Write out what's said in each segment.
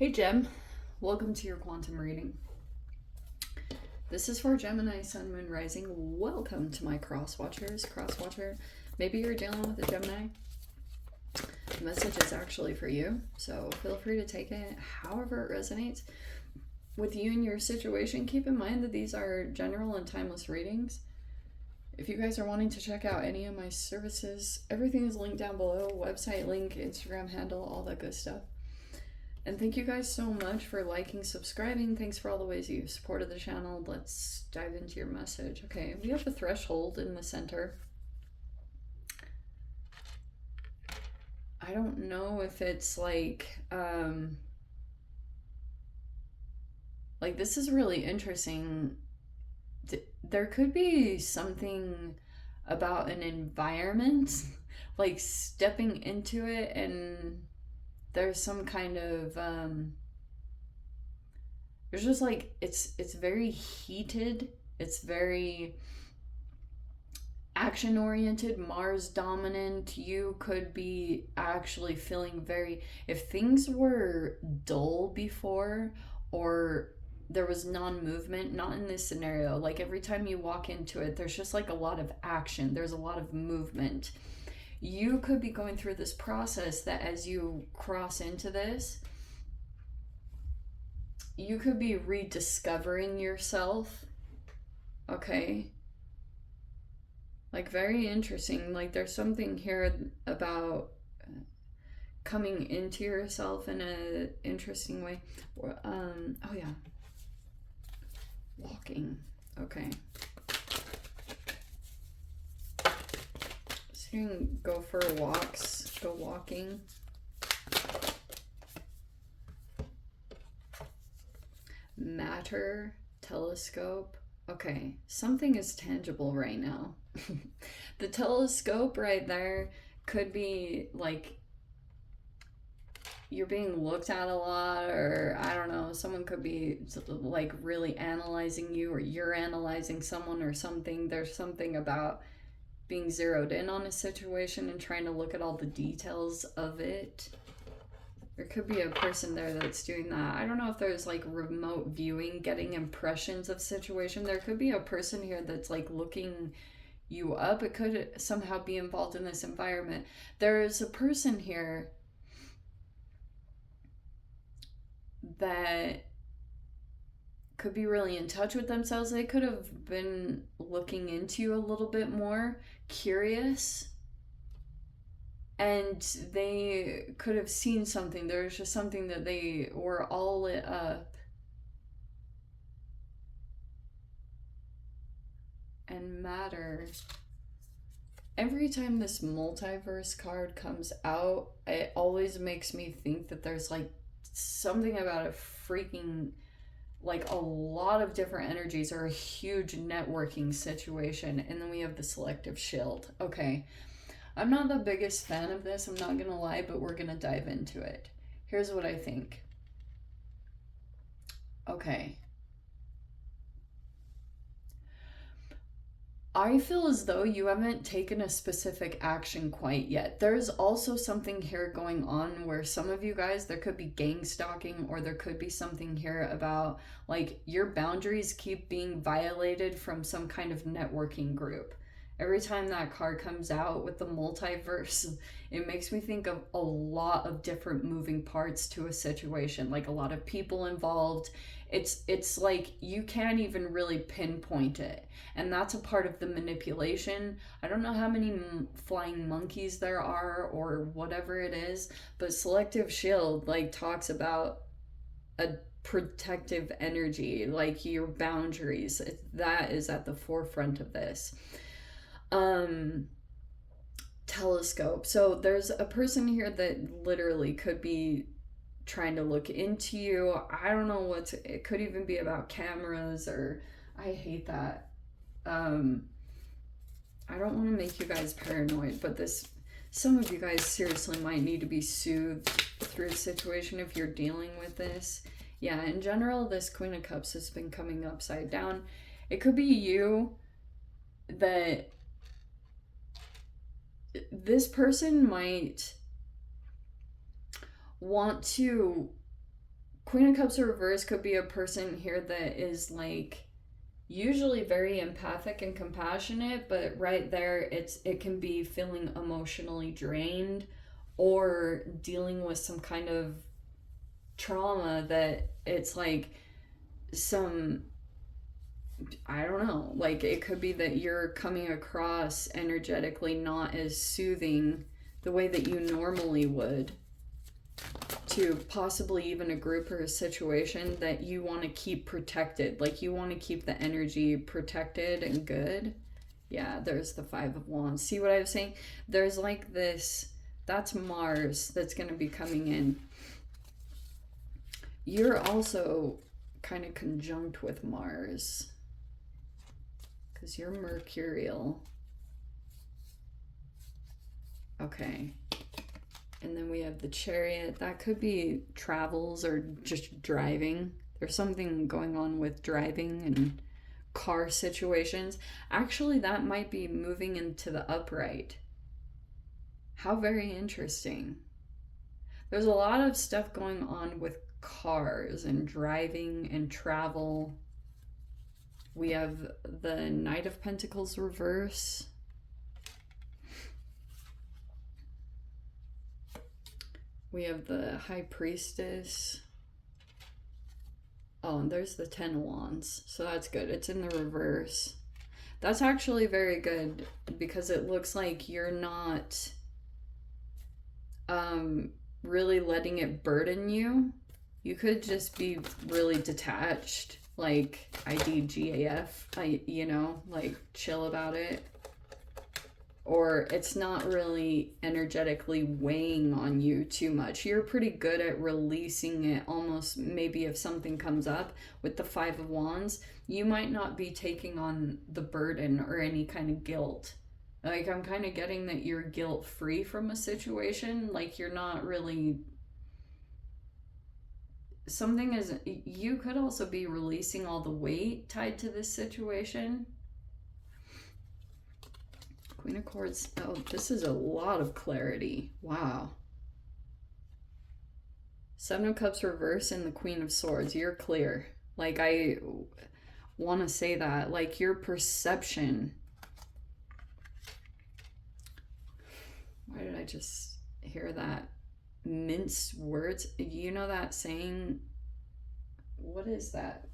Hey Gem, welcome to your quantum reading. This is for Gemini, Sun, Moon, Rising. Welcome to my crosswatcher. Maybe you're dealing with a Gemini. The message is actually for you, so feel free to take it however it resonates with you and your situation. Keep in mind that these are general and timeless readings. If you guys are wanting to check out any of my services, everything is linked down below. Website link, Instagram handle, all that good stuff. And thank you guys so much for liking, subscribing. Thanks for all the ways you've supported the channel. Let's dive into your message. Okay, we have a threshold in the center. I don't know if it's like this is really interesting. There could be something about an environment, like stepping into it, and there's some kind of there's just like it's very heated, it's very action oriented, Mars dominant. You could be actually feeling very, if things were dull before, or there was non-movement, not in this scenario, like every time you walk into it, there's just like a lot of action, there's a lot of movement. You could be going through this process that as you cross into this, you could be rediscovering yourself. Okay. Like very interesting. Like there's something here about coming into yourself in an interesting way. Oh yeah. Walking. Okay. So you can go for walks, go walking. Matter, telescope. Okay, something is tangible right now. The telescope right there could be like you're being looked at a lot, or I don't know, someone could be like really analyzing you, or you're analyzing someone or something. There's something about being zeroed in on a situation and trying to look at all the details of it. There could be a person there that's doing that. I don't know if there's like remote viewing, getting impressions of situation. There could be a person here that's like looking you up. It could somehow be involved in this environment. There's a person here that could be really in touch with themselves. They could have been looking into you a little bit more, curious, and they could have seen something. There's just something that they were all lit up. And matter. Every time this multiverse card comes out, it always makes me think that there's like something about a freaking, like a lot of different energies, or a huge networking situation. And then we have the selective shield. Okay, I'm not the biggest fan of this, I'm not gonna lie, but we're gonna dive into it. Here's what I think. Okay, I feel as though you haven't taken a specific action quite yet. There's also something here going on where some of you guys, there could be gang stalking, or there could be something here about like your boundaries keep being violated from some kind of networking group. Every time that card comes out with the multiverse, it makes me think of a lot of different moving parts to a situation, like a lot of people involved. It's like you can't even really pinpoint it, and that's a part of the manipulation. I don't know how many flying monkeys there are or whatever it is, but selective shield like talks about a protective energy, like your boundaries. That is at the forefront of this. Telescope. So there's a person here that literally could be trying to look into you. I don't know it could even be about cameras, or I hate that. I don't want to make you guys paranoid, but some of you guys seriously might need to be soothed through a situation if you're dealing with this. Yeah, in general, this Queen of Cups has been coming upside down. It could be you that this person might want to Queen of Cups reverse could be a person here that is like usually very empathic and compassionate, but right there it can be feeling emotionally drained or dealing with some kind of trauma that it's like some, I don't know, like it could be that you're coming across energetically not as soothing the way that you normally would to possibly even a group or a situation that you want to keep protected. Like you want to keep the energy protected and good. Yeah, there's the Five of Wands. See what I was saying? There's like this, that's Mars that's going to be coming in. You're also kind of conjunct with Mars because you're mercurial. Okay. And then we have the Chariot. That could be travels or just driving. There's something going on with driving and car situations. Actually, that might be moving into the upright. How very interesting. There's a lot of stuff going on with cars and driving and travel. We have the Knight of Pentacles reverse. We have the High Priestess. Oh, and there's the Ten of Wands. So that's good. It's in the reverse. That's actually very good because it looks like you're not really letting it burden you. You could just be really detached, like IDGAF, you know, like chill about it. Or it's not really energetically weighing on you too much. You're pretty good at releasing it almost, maybe if something comes up with the Five of Wands, you might not be taking on the burden or any kind of guilt. Like I'm kind of getting that you're guilt free from a situation. Like you're not really, something is, you could also be releasing all the weight tied to this situation. Queen of Swords. Oh, this is a lot of clarity. Wow. Seven of Cups reverse and the Queen of Swords. You're clear. Like, I want to say that. Like, your perception. Why did I just hear that? Minced words. You know that saying? What is that?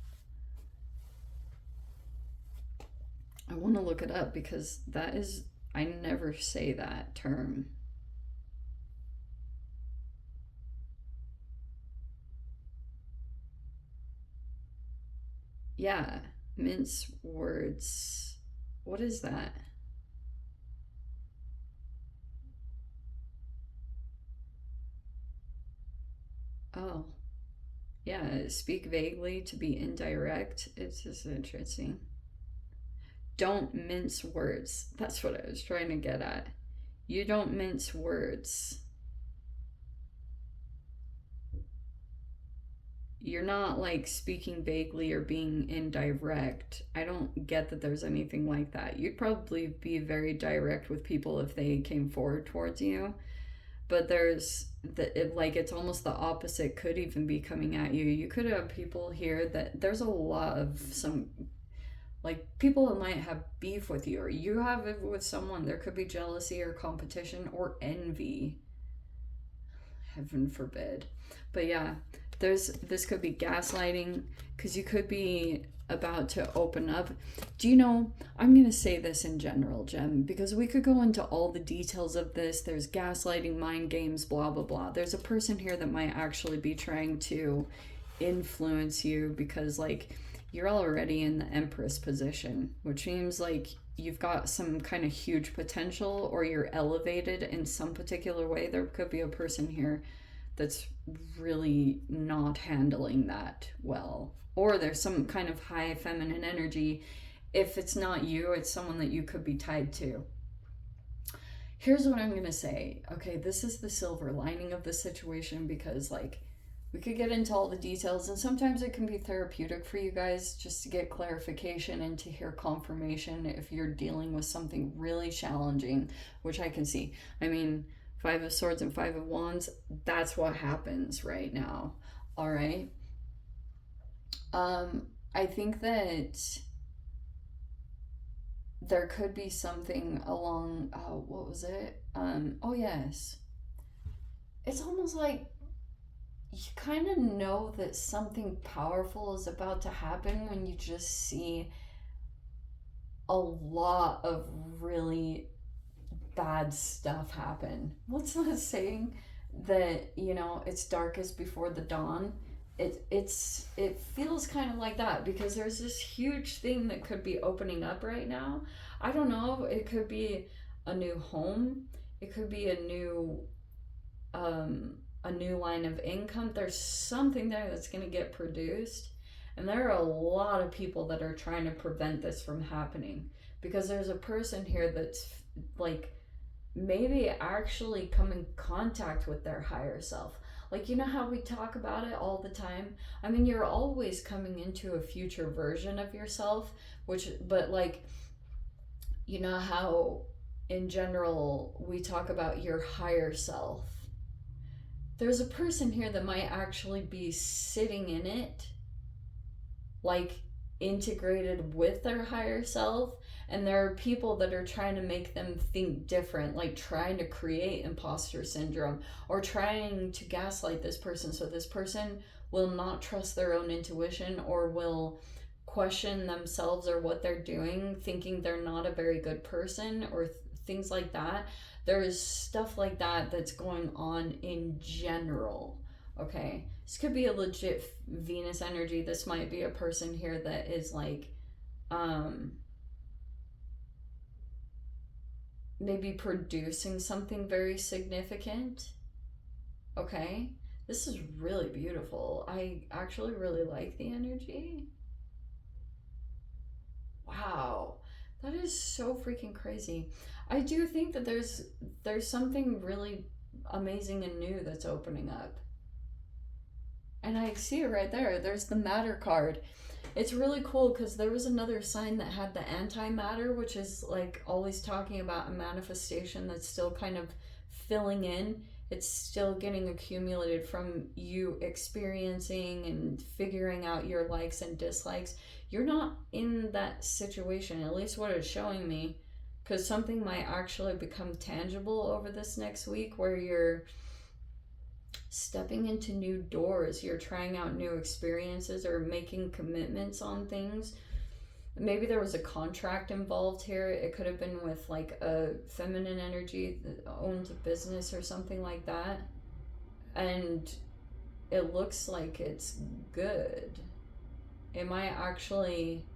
I want to look it up because that is, I never say that term. Yeah, mince words. What is that? Oh, yeah, speak vaguely to be indirect. It's just interesting. Don't mince words. That's what I was trying to get at. You don't mince words. You're not like speaking vaguely or being indirect. I don't get that there's anything like that. You'd probably be very direct with people if they came forward towards you. But there's like it's almost the opposite could even be coming at you. You could have people here that there's a lot of some, like people that might have beef with you, or you have it with someone. There could be jealousy or competition or envy. Heaven forbid. But yeah, this could be gaslighting because you could be about to open up. Do you know, I'm going to say this in general, Gem, because we could go into all the details of this. There's gaslighting, mind games, blah, blah, blah. There's a person here that might actually be trying to influence you because, like, you're already in the Empress position, which means, like, you've got some kind of huge potential or you're elevated in some particular way. There could be a person here that's really not handling that well. Or there's some kind of high feminine energy. If it's not you, it's someone that you could be tied to. Here's what I'm going to say. Okay, this is the silver lining of the situation because, like, we could get into all the details and sometimes it can be therapeutic for you guys just to get clarification and to hear confirmation if you're dealing with something really challenging, which I can see. I mean, Five of Swords and Five of Wands, that's what happens right now. All right. I think that there could be something along, what was it? Oh, yes. It's almost like you kind of know that something powerful is about to happen when you just see a lot of really bad stuff happen. What's that saying? That, you know, it's darkest before the dawn. It feels kind of like that because there's this huge thing that could be opening up right now. I don't know. It could be a new home. It could be a new line of income. There's something there that's going to get produced. And there are a lot of people that are trying to prevent this from happening because there's a person here that's like maybe actually come in contact with their higher self. Like, you know how we talk about it all the time? I mean, you're always coming into a future version of yourself, but like, you know how in general we talk about your higher self. There's a person here that might actually be sitting in it, like integrated with their higher self, and there are people that are trying to make them think different, like trying to create imposter syndrome or trying to gaslight this person so this person will not trust their own intuition or will question themselves or what they're doing, thinking they're not a very good person or things like that. There's stuff like that that's going on in general. Okay, this could be a legit Venus energy. This might be a person here that is like maybe producing something very significant. Okay, this is really beautiful. I actually really like the energy. Wow, that is so freaking crazy. I do think that there's something really amazing and new that's opening up. And I see it right there. There's the matter card. It's really cool because there was another sign that had the antimatter, which is like always talking about a manifestation that's still kind of filling in. It's still getting accumulated from you experiencing and figuring out your likes and dislikes. You're not in that situation, at least what it's showing me, because something might actually become tangible over this next week where you're stepping into new doors, you're trying out new experiences or making commitments on things. Maybe there was a contract involved here. It could have been with like a feminine energy that owns a business or something like that. And it looks like it's good. It might actually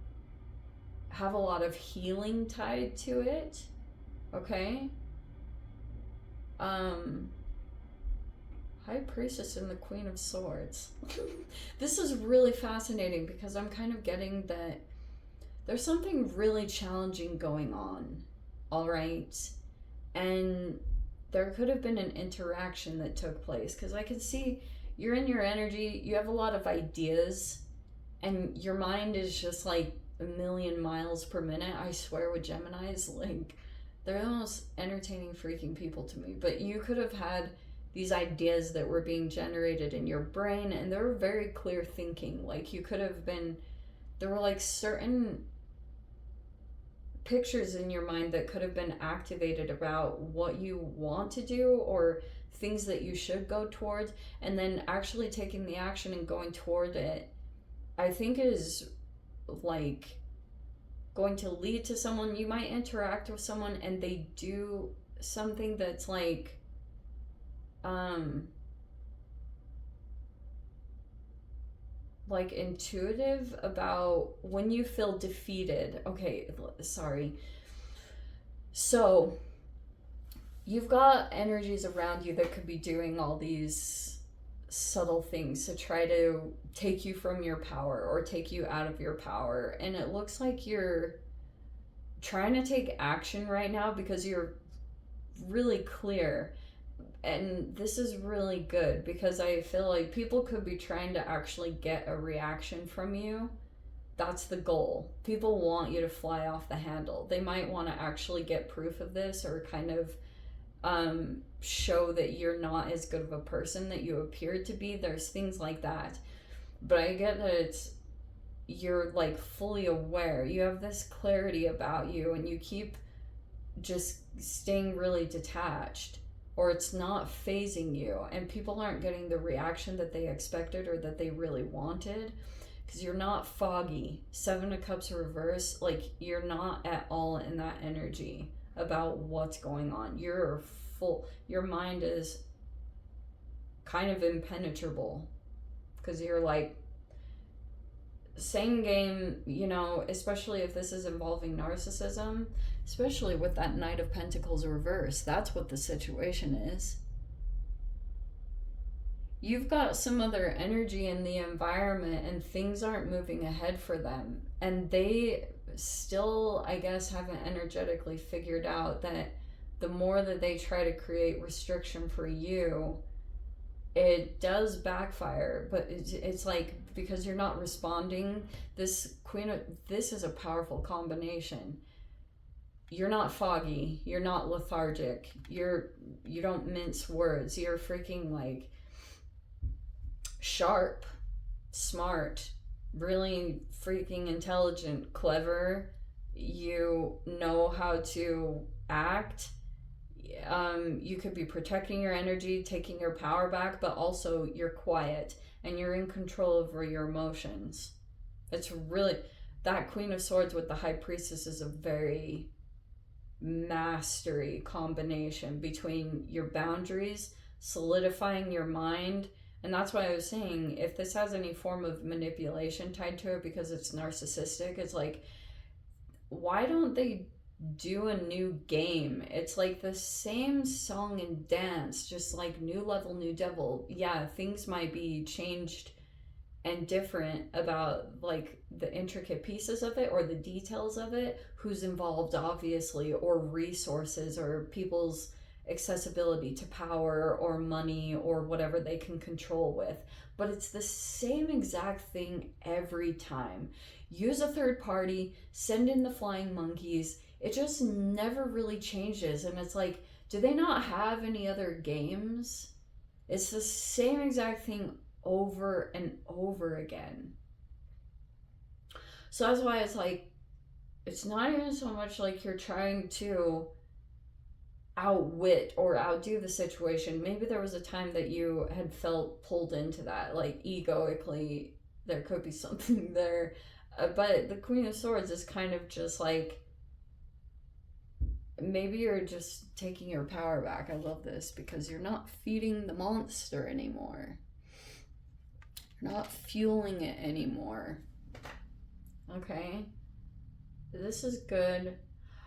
have a lot of healing tied to it. Okay? High Priestess and the Queen of Swords. This is really fascinating because I'm kind of getting that there's something really challenging going on, all right? And there could have been an interaction that took place because I can see you're in your energy, you have a lot of ideas, and your mind is just like a million miles per minute. I swear with Geminis, like, they're the most entertaining freaking people to me. But you could have had these ideas that were being generated in your brain, and they were very clear thinking. Like, you could have been, there were like certain pictures in your mind that could have been activated about what you want to do or things that you should go towards, and then actually taking the action and going toward it, I think is like going to lead to someone. You might interact with someone and they do something that's like intuitive about when you feel defeated. Okay, sorry. So you've got energies around you that could be doing all these subtle things to try to take you from your power or take you out of your power. And it looks like you're trying to take action right now because you're really clear. And this is really good because I feel like people could be trying to actually get a reaction from you. That's the goal. People want you to fly off the handle. They might want to actually get proof of this or kind of show that you're not as good of a person that you appear to be. There's things like that. But I get that you're like fully aware. You have this clarity about you, and you keep just staying really detached, or it's not phasing you, and people aren't getting the reaction that they expected or that they really wanted, because you're not foggy. Seven of Cups reverse, like you're not at all in that energy about what's going on. You're full, your mind is kind of impenetrable, because you're like, same game, you know, especially if this is involving narcissism, especially with that Knight of Pentacles reverse. That's what the situation is. You've got some other energy in the environment, and things aren't moving ahead for them. And they still, I guess, haven't energetically figured out that the more that they try to create restriction for you, it does backfire. But it's like, because you're not responding, this is a powerful combination. You're not foggy, you're not lethargic, you don't mince words, you're freaking like sharp, smart, really freaking intelligent, clever. You know how to act. You could be protecting your energy, taking your power back, but also you're quiet and you're in control over your emotions. It's really, that Queen of Swords with the High Priestess is a very mastery combination between your boundaries, solidifying your mind. And that's why I was saying, if this has any form of manipulation tied to it because it's narcissistic, it's like, why don't they do a new game? It's like the same song and dance, just like new level, new devil. Yeah, things might be changed and different about like the intricate pieces of it or the details of it, who's involved obviously, or resources, or people's accessibility to power or money or whatever they can control with. But it's the same exact thing every time. Use a third party, send in the flying monkeys. It just never really changes. And it's like, do they not have any other games? It's the same exact thing over and over again. So that's why it's like, it's not even so much like you're trying to outwit or outdo the situation. Maybe there was a time that you had felt pulled into that, like egoically, there could be something there. But the Queen of Swords is kind of just like, maybe you're just taking your power back. I love this, because you're not feeding the monster anymore. You're not fueling it anymore. Okay? This is good.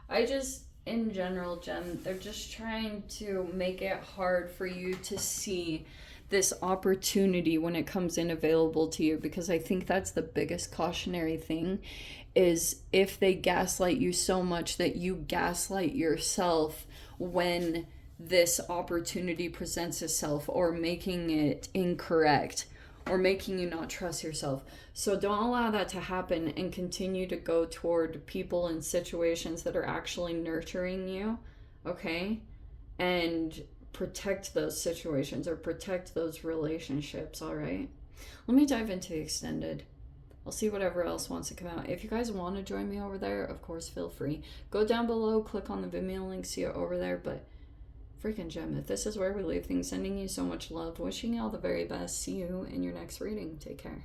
I just, in general, Jen, they're just trying to make it hard for you to see this opportunity when it comes in available to you, because I think that's the biggest cautionary thing, is if they gaslight you so much that you gaslight yourself when this opportunity presents itself, or making it incorrect, or making you not trust yourself. So don't allow that to happen, and continue to go toward people and situations that are actually nurturing you, okay? And protect those situations, or protect those relationships, all right? Let me dive into the extended. I'll see whatever else wants to come out. If you guys want to join me over there, of course, feel free. Go down below, click on the Vimeo link, see it over there. But freaking gem, if this is where we leave things, sending you so much love, wishing you all the very best. See you in your next reading. Take care.